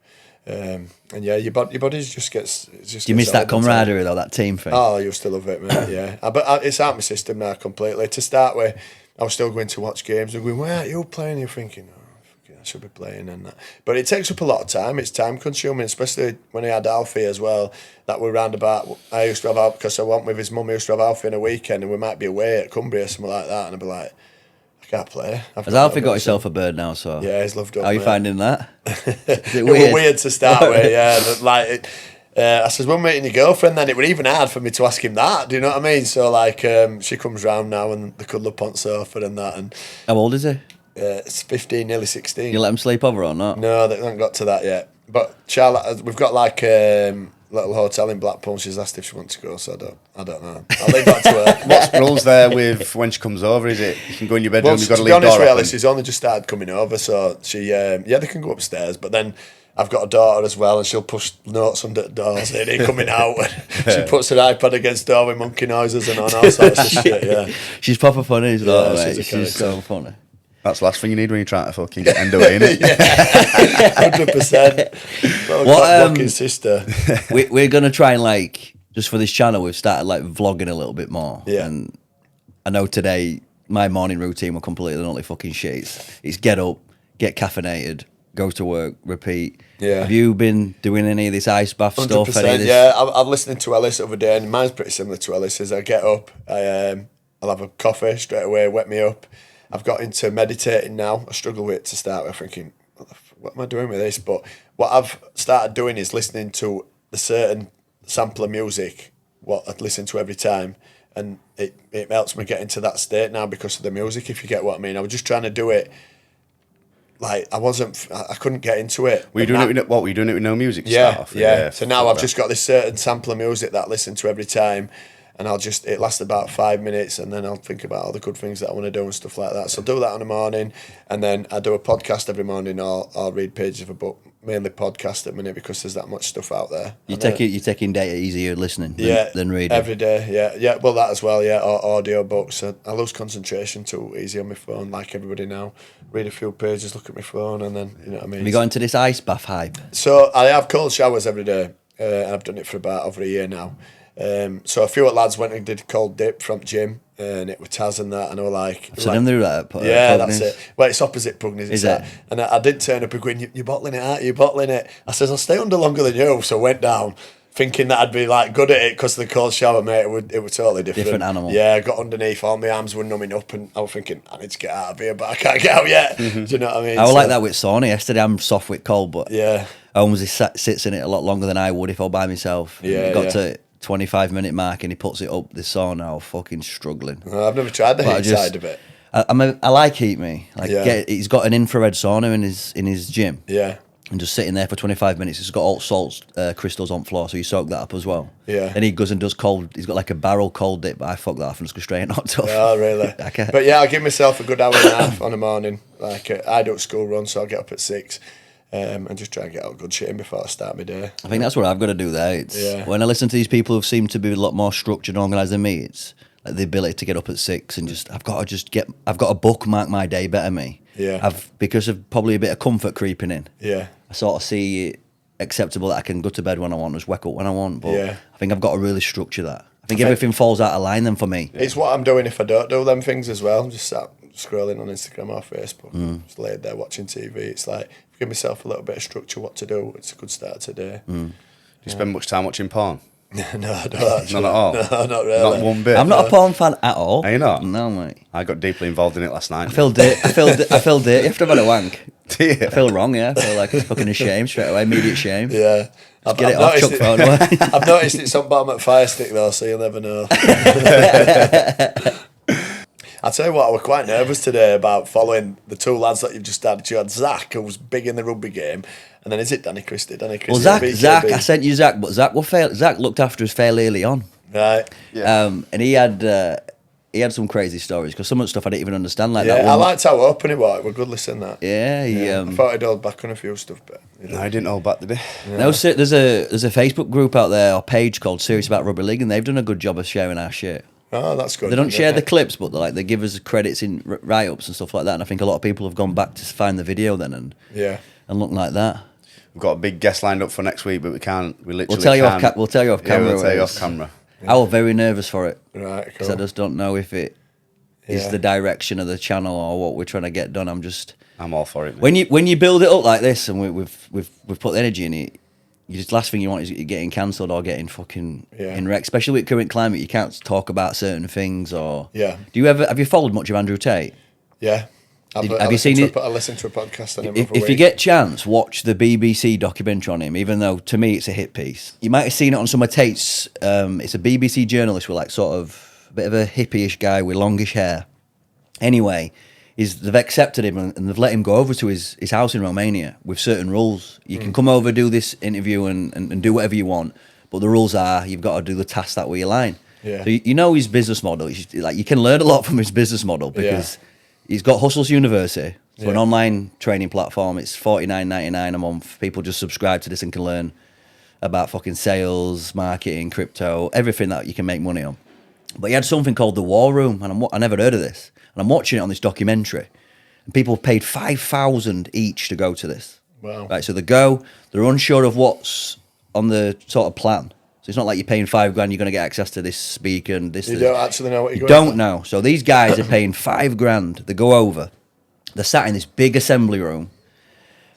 And yeah, your body just gets. It just Do you gets miss that old, camaraderie though, that team thing? Oh, you still love it, mate. Yeah, but it's out my system now completely. To start with, I was still going to watch games and going, "Where are you playing?" You're thinking, "Oh, fucking, I should be playing," and that. But it takes up a lot of time. It's time consuming, especially when I had Alfie as well. That were round about. I used to have Alfie because I went with his mum. I used to have Alfie in a weekend, and we might be away at Cumbria or something like that, and I'd be like, "I can't play." Has Alfie got himself a bird now? So Yeah, he's loved up. How are you mate. finding that? Is It was weird to start with, yeah. But like, I says, when meeting your girlfriend, then it was even hard for me to ask him that. Do you know what I mean? So like, she comes round now and they cuddle up on sofa and that, and How old is he? it's 15, nearly 16. You let him sleep over or not? No, they haven't got to that yet. But Charlotte, we've got like little hotel in Blackpool. She's asked if she wants to go, so I don't know. I'll leave that to her. What's rules there with when she comes over? Is it you can go in your bedroom, Well, you've got to to leave be honest, door really, open? she's only just started coming over, so she, they can go upstairs, but then I've got a daughter as well, and she'll push notes under the door saying they're coming out. She puts her iPad against the door with monkey noises and on all sorts of shit, yeah. She's proper funny, isn't Yeah, she? she's a She's so funny. That's the last thing you need when you're trying to fucking get end away, innit? 100%. Well, What, blocking sister. We're gonna try and like just for this channel we've started like vlogging a little bit more. Yeah. And I know today my morning routine will completely and utterly fucking shit. It's get up, get caffeinated, go to work, repeat. Yeah. Have you been doing any of this ice bath stuff? 100%, Any of this? yeah. I'm listening to Ellis the other day, and mine's pretty similar to Ellis's. I get up, I'll have a coffee straight away, wet me up. I've got into meditating now. I struggle with it to start with, thinking, what am I doing with this? But what I've started doing is listening to a certain sample of music, what I'd listen to every time, and it helps me get into that state now because of the music, if you get what I mean. I was just trying to do it, like, I couldn't get into it. Were you doing it with, what, were you doing it with no music to Yeah, start off? yeah. So now fuck I've that. just got this certain sample of music that I listen to every time, and it lasts about 5 minutes, and then I'll think about all the good things that I want to do and stuff like that. So I'll do that in the morning, and then I do a podcast every morning, or I'll read pages of a book, mainly podcast at the minute because there's that much stuff out there. You're And, taking data easier listening than reading. every day, yeah, well, that as well, yeah, or audio books. I lose concentration too easy on my phone, like everybody now. Read a few pages, look at my phone, and then, you know what I mean? Have you got into this ice bath hype? So I have cold showers every day, and I've done it for about over a year now. So a few lads went and did cold dip from gym, and it was Taz and that, and I was like, So them do that. yeah, that's it. Well, it's opposite Pugneys. Is that. it? And I did turn up and going, you're bottling it, aren't you? Bottling it. I says, I'll stay under longer than you. So I went down, thinking that I'd be like good at it because the cold shower, mate, it was totally different. Different animal. Yeah, I got underneath, all my arms were numbing up, and I was thinking, I need to get out of here, but I can't get out yet. Do you know what I mean? I was So, like that with sauna yesterday. I'm soft with cold, but Yeah. Holmes sits in it a lot longer than I would if I were by myself. Yeah, It got yeah. to 25-minute mark and he puts it up the sauna. I was fucking struggling. I've never tried the But I heat just- side of it. I like heat me. Like Yeah. he's got an infrared sauna in his gym. Yeah. And just sitting there for 25 minutes. It's got all salts crystals on floor, so you soak that up as well. Yeah. And he goes and does cold. He's got like a barrel cold dip, but I fuck that off and just go straight and knocked off. Oh, really? I can't- But yeah, I give myself a good hour and a half on a morning. Like I do a school run, so I get up at 6 and just try and get out good shit in before I start my day. I think that's what I've got to do there. It's Yeah. when I listen to these people who seem to be a lot more structured and organised than me, it's like the ability to get up at 6 and I've got to bookmark my day better, me. Yeah. Because of probably a bit of comfort creeping in. Yeah. I sort of see it acceptable that I can go to bed when I want, just wake up when I want. But Yeah. I think I've got to really structure that. I think everything falls out of line then for me. It's what I'm doing if I don't do them things as well. I'm just sat scrolling on Instagram or Facebook, just laid there watching TV. It's like, give myself a little bit of structure what to do. It's a good start today. you spend much time watching porn? No, I don't actually. None at all? No, not really. Not one bit? I'm not a porn fan at all. Are you not? No, mate. I got deeply involved in it last night. I feel dirty. I feel dirty after I've had a wank. Do you? I feel wrong, yeah. I feel like fucking ashamed straight away. Immediate shame. Yeah. Get it off, chuck phone away. I've noticed it's on bottom at Fire Stick though, so you'll never know. I'll tell you what, I was quite nervous today about following the two lads that you've just had. You had Zach, who was big in the rugby game, and then is it Danny Christie? Well, Zach, I sent you Zach, but Zach looked after us fairly early on. Right. And he had some crazy stories because some of the stuff I didn't even understand. Like Yeah, that I one. liked how open it was. It was good listening that. Yeah, I thought he'd hold back on a few stuff, but No, I didn't hold back, did I? No, there's a Facebook group out there or page called Serious About Rugby League, and they've done a good job of sharing our shit. oh, that's good. They don't share the clips, but they give us credits in write-ups and stuff like that. And I think a lot of people have gone back to find the video then and look like that. We've got a big guest lined up for next week, but we can't. We literally We'll tell you can't. we'll tell you off camera. We'll tell you off camera. I was very nervous for it Right, because I cool. just don't know if it is Yeah. the direction of the channel or what we're trying to get done. I'm all for it. Mate. When you build it up like this and we've put the energy in it, you just last thing you want is getting cancelled or getting fucking in wreck. Especially with current climate, you can't talk about certain things or. Yeah. Have you followed much of Andrew Tate? Yeah. Have you seen it? I listened to a podcast on him. If you get chance, watch the BBC documentary on him. Even though to me it's a hit piece, you might have seen it on some of Tate's. It's a BBC journalist with like sort of a bit of a hippie-ish guy with longish hair. Anyway, they've accepted him and they've let him go over to his house in Romania with certain rules. You can come over, do this interview and do whatever you want, but the rules are you've got to do the task that we align. Yeah. So you know his business model. Like you can learn a lot from his business model because. Yeah. He's got Hustles University, so an online training platform. It's $49.99 a month. People just subscribe to this and can learn about fucking sales, marketing, crypto, everything that you can make money on. But he had something called the War Room, and I never heard of this. And I'm watching it on this documentary, and people paid $5,000 each to go to this. Wow! Right, so they're unsure of what's on the sort of plan. So it's not like you're paying $5,000, you're going to get access to this speaker and this. You don't actually know what you're going. You don't know. So these guys are paying $5,000. They go over. They're sat in this big assembly room.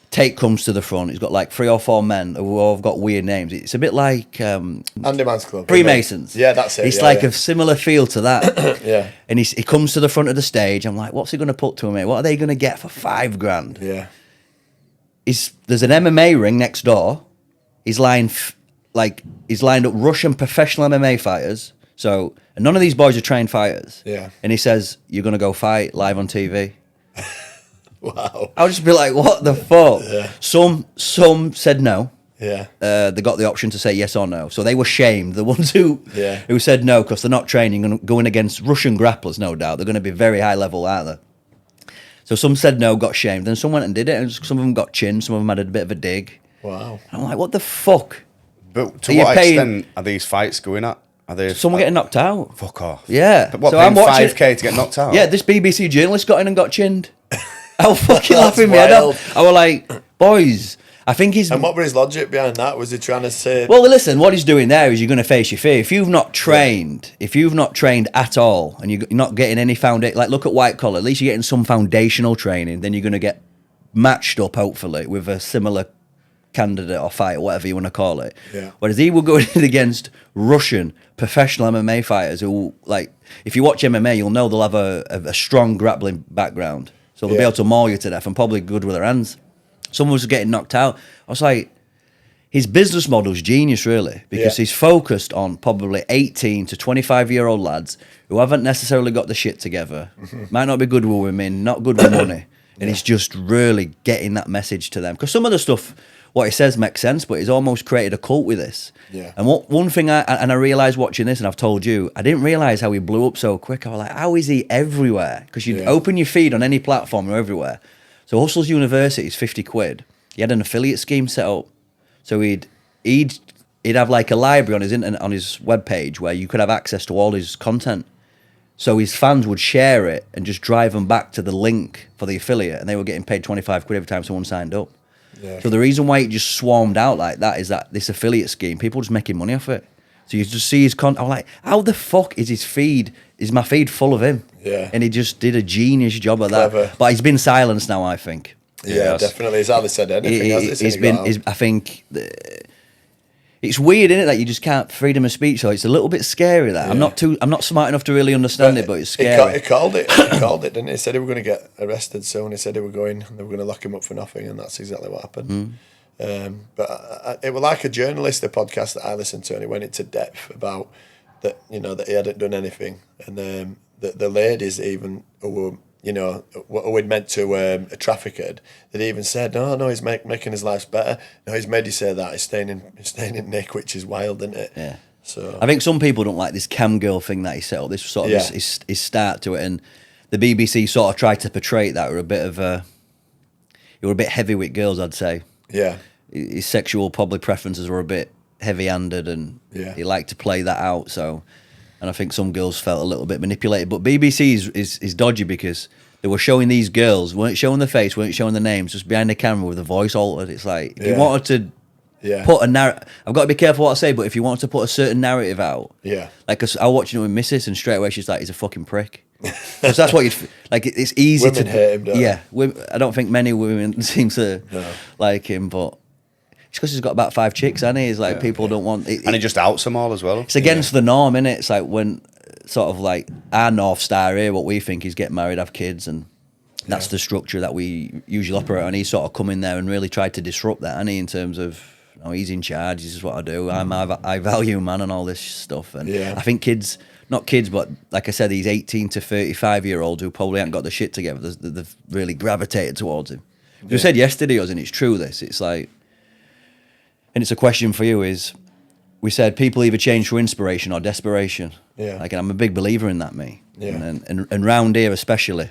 Tate comes to the front. He's got like 3 or 4 men who all have got weird names. It's a bit like Andy Man's Club. Freemasons. Yeah, that's it. It's like a similar feel to that. Yeah. And he comes to the front of the stage. I'm like, what's he going to put to him, mate? What are they going to get for $5,000? Yeah. There's an MMA ring next door. He's lined up Russian professional MMA fighters. So and none of these boys are trained fighters. Yeah. And he says, you're going to go fight live on TV. Wow. I'll just be like, what the fuck? Yeah. Some said no. Yeah. They got the option to say yes or no. So they were shamed. The ones who said no because they're not training, going against Russian grapplers, no doubt. They're going to be very high level, aren't they? So some said no, got shamed. Then some went and did it. And some of them got chinned. Some of them had a bit of a dig. Wow. And I'm like, what the fuck? But to what extent are these fights going at? Are they someone getting knocked out? Fuck off. Yeah. But what, so paying I'm watching $5,000 to get knocked out? Yeah, this BBC journalist got in and got chinned. I was fucking That's laughing my head wild. off. I was like, boys, I think he's... And what was his logic behind that? Was he trying to say... Well, listen, what he's doing there is you're going to face your fear. If you've not trained, at all, and you're not getting any foundation... Like, look at white collar. At least you're getting some foundational training. Then you're going to get matched up, hopefully, with a similar candidate or fight or whatever you want to call it. Yeah. Whereas he will go in against Russian professional MMA fighters who, like, if you watch MMA, you'll know they'll have a strong grappling background. So they'll be able to maul you to death and probably good with their hands. Someone was getting knocked out. I was like, his business model's genius, really, because he's focused on probably 18 to 25-year-old lads who haven't necessarily got the shit together, might not be good with women, not good with money, and he's just really getting that message to them. Because some of the stuff, what he says makes sense, but he's almost created a cult with this. Yeah. And one thing I realised watching this, and I've told you, I didn't realise how he blew up so quick. I was like, how is he everywhere? Because you open your feed on any platform, you're everywhere. So Hustles University is £50. He had an affiliate scheme set up. So he'd have like a library on his webpage where you could have access to all his content. So his fans would share it and just drive them back to the link for the affiliate, and they were getting paid £25 every time someone signed up. Yeah. So the reason why it just swarmed out like that is that this affiliate scheme, people just making money off it. So you just see his content. I'm like, how the fuck is my feed full of him? Yeah. And he just did a genius job of Clever. that. But he's been silenced now, I think. Yeah, definitely. He's hardly said anything. I think It's weird, isn't it, that you just can't freedom of speech. So it's a little bit scary. That I'm not smart enough to really understand it, but it's scary. He called it. He called it, didn't he? He said he were going to get arrested soon. He said he were going, and they were going to lock him up for nothing, and that's exactly what happened. But it was like a journalist, the podcast that I listened to, and he went into depth about that. You know, that he hadn't done anything, and the ladies even who were, you know, what we'd meant to traffic it, that even said, no, he's making his life better. No, he's made you say that. He's staying in Nick, which is wild, isn't it? Yeah. So I think some people don't like this cam girl thing that he set up. This was sort of his start to it, and the BBC sort of tried to portray that were a bit of you were a bit heavy with girls, I'd say. Yeah. His sexual probably preferences were a bit heavy-handed, and he liked to play that out. So, and I think some girls felt a little bit manipulated. But BBC is dodgy because they were showing these girls, weren't showing the face, weren't showing the names, just behind the camera with the voice altered. It's like if you wanted to put a narrative. I've got to be careful what I say, but if you wanted to put a certain narrative out, like I was watching it with Mrs. and straight away she's like, he's a fucking prick. Because that's what you'd like. It's easy women to hate him, don't they? I don't think many women seem to like him, but it's because he's got about 5 chicks, hasn't he? It's like people don't want it, and he just outs them all as well. It's against the norm, innit? It's like when sort of like our North Star here, what we think is get married, have kids, and that's the structure that we usually operate on. He sort of come in there and really tried to disrupt that, and he in terms of, you know, he's in charge, this is what I do, I'm I value man and all this stuff. And I think kids, not kids, but like I said, these 18 to 35-year-olds who probably haven't got the shit together, they've really gravitated towards him. You said yesterday, and it's true this, it's like, and it's a question for you is, we said people either change through inspiration or desperation. Yeah. Like, and I'm a big believer in that, mate. Yeah. And round here especially,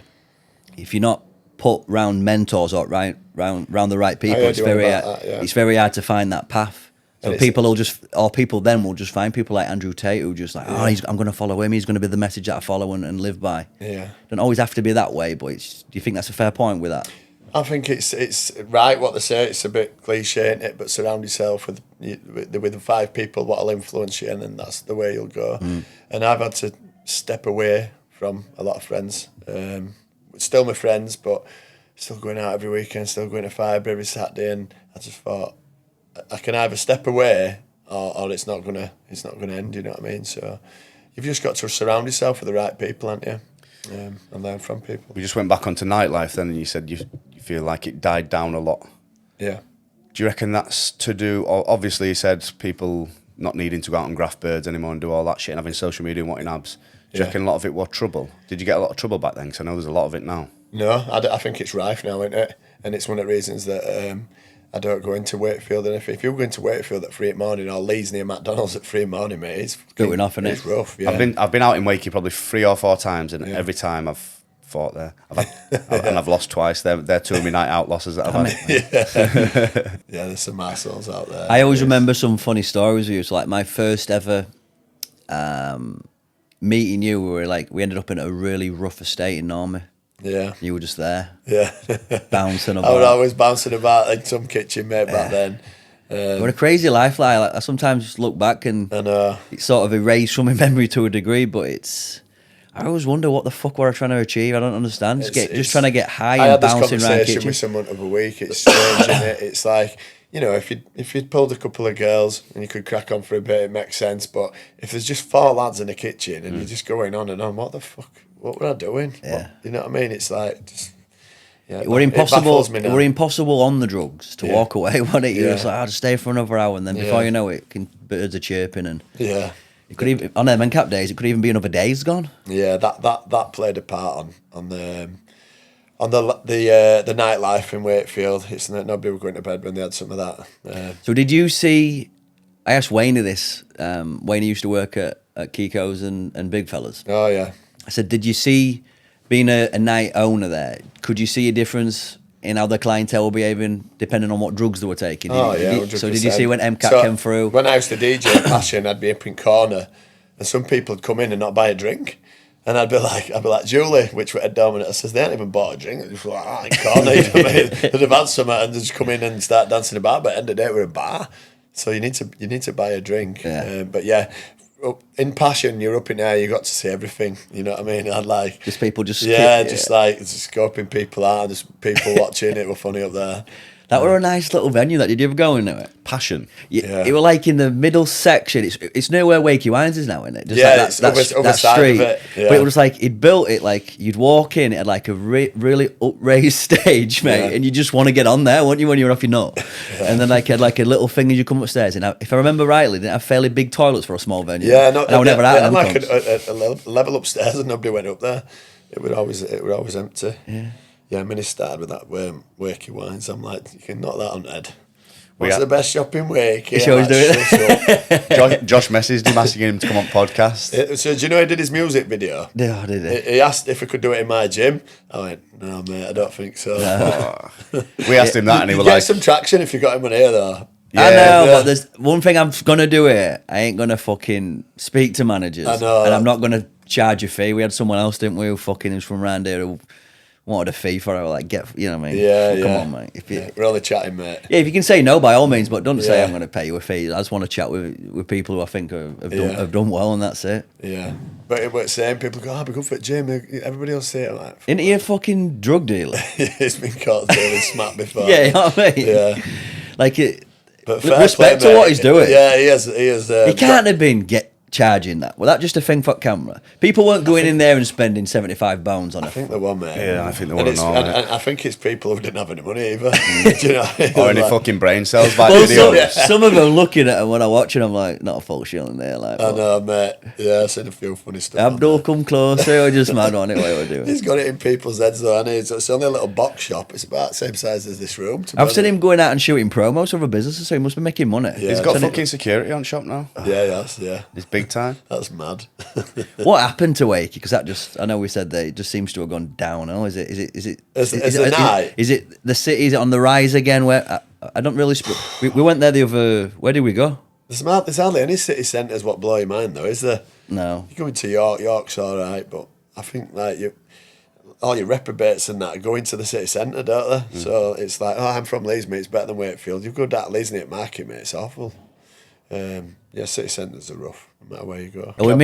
if you're not put round mentors or round the right people, it's very hard to find that path. So people then will just find people like Andrew Tate who just like, I'm going to follow him. He's going to be the message that I follow and live by. Yeah. Don't always have to be that way, but do you think that's a fair point with that? I think it's right what they say. It's a bit cliche, isn't it? But surround yourself with the 5 people that'll influence you, and then that's the way you'll go. And I've had to step away from a lot of friends. Still my friends, but still going out every weekend, still going to Fibre every Saturday. And I just thought I can either step away or it's not gonna end. You know what I mean? So you've just got to surround yourself with the right people, haven't you? And learn from people. We just went back onto nightlife then, and you said you feel like it died down a lot. Yeah. Do you reckon that's to do, or obviously you said people not needing to go out and graft birds anymore and do all that shit and having social media and wanting abs. Do you reckon a lot of it was trouble? Did you get a lot of trouble back then? Because I know there's a lot of it now. No, I think it's rife now, isn't it? And it's one of the reasons that I don't go into Wakefield. And if you go into Wakefield at 3 in the morning or Leeds near McDonald's at 3 in the morning, mate, it's good enough, isn't it? It's rough, yeah. I've been out in Wakey probably 3 or 4 times, and every time I've fought there. I've lost twice. They're 2 of my night out losses that I've had. Yeah, there's some assholes out there. I always remember some funny stories with you. It's like my first ever meeting you, we ended up in a really rough estate in Normy. Yeah. You were just there. Yeah. Bouncing about. I was always bouncing about in some kitchen, mate, back then. What a crazy life, like I sometimes just look back and it's sort of erased from my memory to a degree, but I always wonder what the fuck were I trying to achieve. I don't understand. Just trying to get high and bouncing around kitchen. I had this conversation with someone of a week. It's strange, isn't it? It's like, you know, if you'd pulled a couple of girls and you could crack on for a bit, it makes sense. But if there's just 4 lads in the kitchen and you're just going on and on, what the fuck? What were I doing? Yeah. You know what I mean? It's like, just, we're impossible. We're impossible on the drugs to walk away. Wasn't it? You're just like, I'll just stay for another hour, and then before you know it, birds are chirping, and it could even on them cap days. It could even be another day's gone. Yeah, that played a part on the nightlife in Wakefield. It's nobody were going to bed when they had some of that. So did you see? I asked Wayne this. Wayne used to work at Kiko's and Big Fellas. Oh yeah. I said, did you see, being a night owner there, could you see a difference in how the clientele were behaving depending on what drugs they were taking? So did you see when MCAT came through? When I used to DJ at Passion, I'd be up in corner and some people would come in and not buy a drink. And I'd be like, Julie, which were head dominant, I says, they hadn't even bought a drink. They'd just like, in corner. You know what I mean? They'd have had some and they'd just come in and start dancing about. But at the end of the day, we're a bar. So you need to buy a drink. Yeah. But yeah, in Passion, you're up in there, you got to see everything. You know what I mean? I'd like just people just scoping people out, just people watching. It were funny up there. That were a nice little venue. That did you ever go into it? Passion. Yeah. It were like in the middle section. It's near where Wakey Wines is now, isn't it? Just Yeah, like it's that other side street. of it, yeah. But it was like he'd built it like you'd walk in, it had like a really upraised stage, mate, Yeah. and you just want to get on there, wouldn't you, when you're off your nut? And then like had like a little thing as you come upstairs. And if I remember rightly, didn't have fairly big toilets for a small venue. Yeah, no, and I would never out had of them like cunts. a level upstairs, and nobody went up there. It would always empty. Yeah, Minnie started with that Wakey Wines. I'm like, you can knock that on the head. What's the best shop in Wakey? She always do it. Josh messaged him asking him to come on podcast. So do you know he did his music video? Yeah, did it? He asked if I could do it in my gym. I went, no, mate, I don't think so. We asked him that, and he You was get like, some traction if you got him on here, though. I know, yeah. but there's one thing I'm gonna do here. I ain't gonna fucking speak to managers, I know. and I'm not gonna charge a fee. We had someone else, didn't we, who fucking was from around here who wanted a fee for it. Like, you know what I mean? Yeah, Come yeah. on, mate. Yeah, we're only chatting, mate. Yeah, if you can say no, by all means, but don't say Yeah. I'm going to pay you a fee. I just want to chat with people who I think have Yeah. done well, and that's it. Yeah. But same people go, I'll be good for the gym. Everybody will say it. I'm like, Isn't he a fucking drug dealer? he's been caught doing smack before. Yeah, you know what I mean? Yeah. Like, But fair respect play, to mate. what he's doing. Yeah, he is. He can't have been charging that. Was that just a thing for camera? People weren't going in there and spending 75 pounds on I it. think they were, mate. Yeah, I think they And were it's- on, and mate. I think it's people who didn't have any money either. Do you know? or any Like, fucking brain cells by Well, videos. some of them looking at them when I watch it, I'm like, not a full shilling there. Like, I know, mate. Yeah, I've seen a few funny stuff. on Abdul, there. come closer, or just mad on it, what we're doing. He's got it in people's heads, though, and it's only a little box shop. It's about the same size as this room. to be I've seen honest. him going out and shooting promos for other businesses, so he must be making money. Yeah. He's got Isn't it? fucking security on shop now. Yeah, yes, yeah. It's big time. That's mad. What happened to Wakey? Because that I know we said that it just seems to have gone downhill. Is it? As the night? Is it the city? Is it on the rise again? Where I don't really. We went there the other. Where did we go? There's hardly any city centres what blow your mind, though, is there? No. You go into York, York's all right, but I think like all your reprobates and that go into the city centre, don't they? So it's like, oh, I'm from Leeds, mate, it's better than Wakefield. You go down to Leeds and hit Market, mate, it's awful. Yeah, city centres are rough, no matter where you go. Are we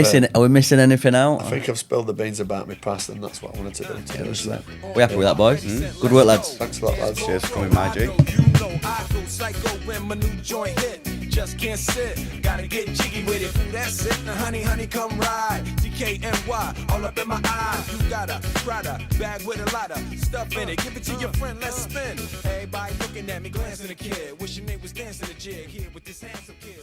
missing anything out? I think I've spilled the beans about my past, and that's what I wanted to do today. We happy with that, boys? Good work, lads. Thanks a lot, lads. Cheers for coming, my G. You know I go psycho when my new joint hit. Just can't sit, gotta get jiggy with it. That's it, now honey, come ride. DKNY, all up in my eye. You got a Prada bag with a lot of stuff in it. Give it to your friend, let's spin. Everybody looking at me, glancing at the kid. Wishing they was dancing a jig here with this handsome kid.